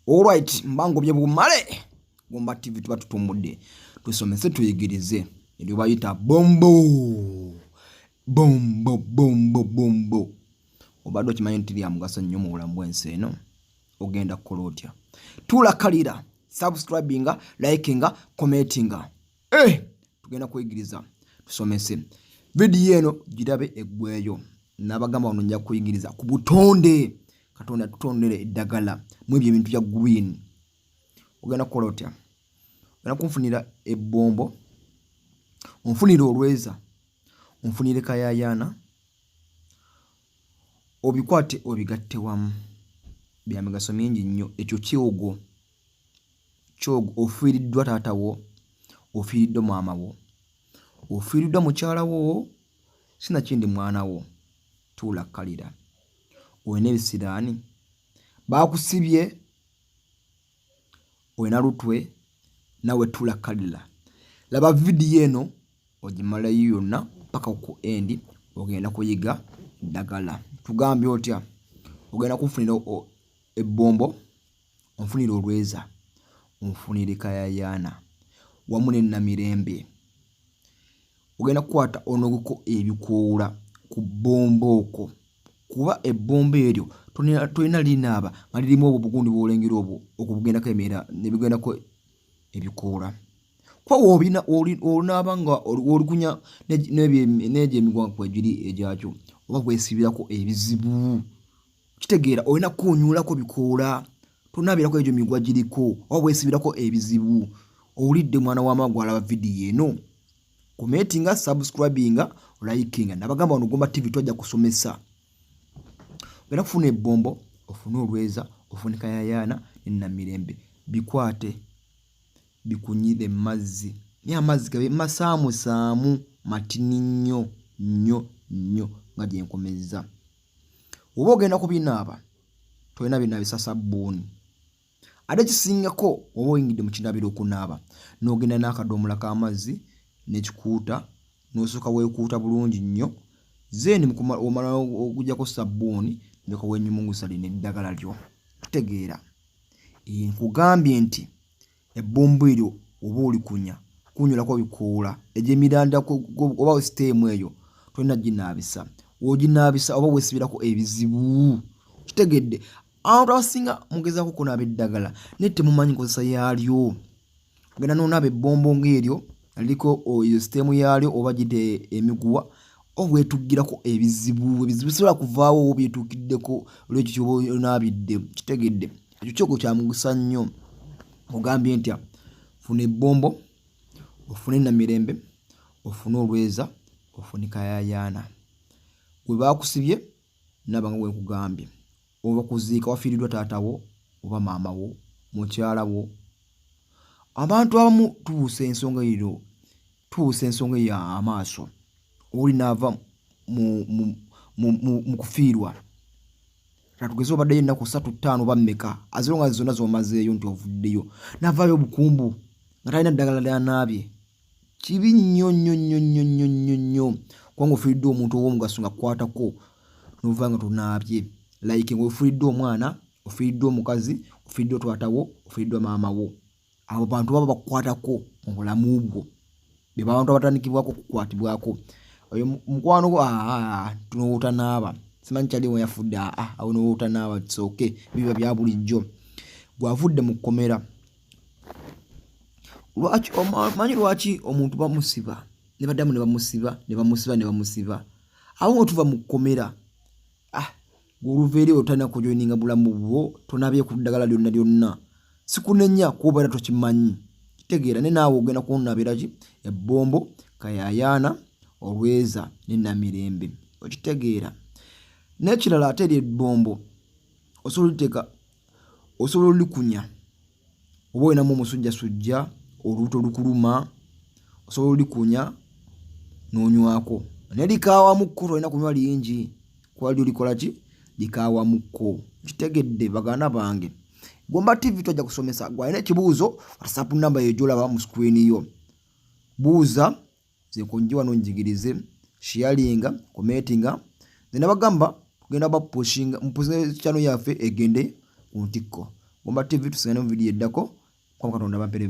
Alright, mbango bye bumale. Gomba TV tuba tutumudde. Tusomese tuyigirize. Ebyo bayita bombo. Bombo. Obadde okimanyi nti lya mugaso nnyo mu bulamu bw'ensi eno. Ogenda kukola otya? Tulakalira, subscribinga, likinga, commentinga. Tugenda kuyigiriza. Tusomese. Video eno girabe eggweyo. Nabagamba wano nja kuyigiriza ku butonde. Katonda tutondere edagala mu ebyo ebintu bya green. Ogenda kukola otya? Ogenda kunfunira ebombo, onfunire olweza, onfunire kayayana, obikwate obigatte wamu. Bya migaso mingi nnyo. Ekyo kyogo ofiiriddwa taata wo, ofiiriddwa maama wo, ofiiriddwa mukyala wo, sinakindi mwana wo. Tulakalira. Oyina ebisirani, bakusibye, oyina lutwe, nawe tulakalira. Laba video eno ogimalayo yonna paka ku endi, ogenda kuyiga dagala. Tugambye otya? Ogenda kunfunira ebombo, onfunire olweza, onfunire kayayana, wamu n'ennamirembe. Ogenda kukwata onoguko ebikoola ku bombo okwo. Kuba ebombo eryo tolina linaaba nga lirimu obwo bugundi bw'olengera obwo okubugendako emera ne bigendako ebikoola. Kuba olinaaba nga olikunya n'egyo emigwa kwegiri egyakyo oba bwesibirako ebizibu. Kitegeera olina kunyuulako bikoola. Tonaabirako egyo migwa giriko oba bwesibirako ebizibu. Owulidde mwana w'amagwa alaba video eno? Commentinga, subscribinga, likinga. Nabagamba wano Gomba TV twajja kusomesa. Ogenda kufuna ebombo, ofune olweza, ofune kayayana n'ennamirembe. Bikwate, bikunyire mazzi. Naye amazzi gabe masaamusaamu, matini nnyo nga gye nkomezza. Oba ogenda kubinaaba, tolina binaabisa sabbuuni. Ate kisingako oba oyingidde mu kinaabiro okunaaba, n'ogenda n'akadomola k'amazzi n'ekikuuta, n'osooka weekuuta bulungi nnyo, zeni omala okuggyako sabbuuni ndeka wenyumungusa lino eddagala lyo. Tutegeera. Nkugambye nti ebbombo eryo oba olikunya, kunyulako bikoola, egyo emiranda oba siteemu eyo tolina ginaabisa. Oginaabisa oba weesibirako ebizibu. Kitegedde. Abantu abasinga mugezaako kunaaba eddagala naye temumanyi nkozesa yaalyo. Ogenda n'onaaba ebbombo ng'eryo aliko eyo siteemu yaalyo oba gite emiguwa, obwetuggirako ebizibu bisobola kuvaawo obyetuukiddeko olw'ekyo kyoba onaabidde. Kitegedde. Ekyo kyogo kya mugusa nnyo. Ogambye ntya? Funa ebbombo, ofune ennamirembe, ofune olweza, ofune kayayana. Gwe baakusibye naba nga bwekugambye. Oba kuziika wafiiriddwa taata wo oba maama wo, mukyala wo. Abantu abamu tubuusa ensonga eyo amaaso. Oli naava mu kufiirwa. Tugeze obaddeyo ennaku 3-5 oba mmeka, aziro nga zonna z'omazeeyo nti ovuddeyo. Navaayo obukumbu nga talina ddagala lyanaabye. Kibi nnyo. Kubanga ofiiriddwa omuntu ow'omugaso nga kukwatako n'ovaayo nga tonaabye. Like ng'ofiiriddwa omwana, ofiiriddwa omukazi, ofiiriddwa taata wo, ofiiriddwa maama wo. Abo bantu baba bakukwatako mu bulamu bwo. Be bantu abatandikibwako kukwatibwako. Oyo mukwano gwo tunowotanaaba. Simanyi kyaliwo yafudde awo n'owotanaaba kisooke biba bya bulijjo. Gwavudde mu kkomera. Manyi lwaki omuntu bamusiba? Ne baddamu ne bamusiba. Awo ng'otuva mu kkomera. Gw'oluva otalina kujoininga bulamu bwo, tonaabye ku ddagala lyonna. Sikunenya kuba era tokimanyi. Kitegeera ne naawe ogenda kunaabira ki? Ebbombo, kayayana, olweza n'ennamirembe. Okitegeera. N'ekirala ate ebbombo osobola olikunya. Oba olinamu omusujjasujja, olubuto lukuluma, osobola olikunya n'onywako. Naye likaawamuko tolina kunywa lingi. Kuba lyo likola ki? Likaawamuko. Kitegedde baganda bange. Gomba TV twajja kusomesa. Gwalina ekibuuzo, WhatsApp namba yo gy'olaba mu screen yo. Buuza, ze kunjiwa n'onjigirize, sharinga, commentinga. Nabagamba tugenda bapushinga mpuzine channel yaffe egende ku ntikko. Gomba TV tusangane mu video eddako. Kwa Katonda bampere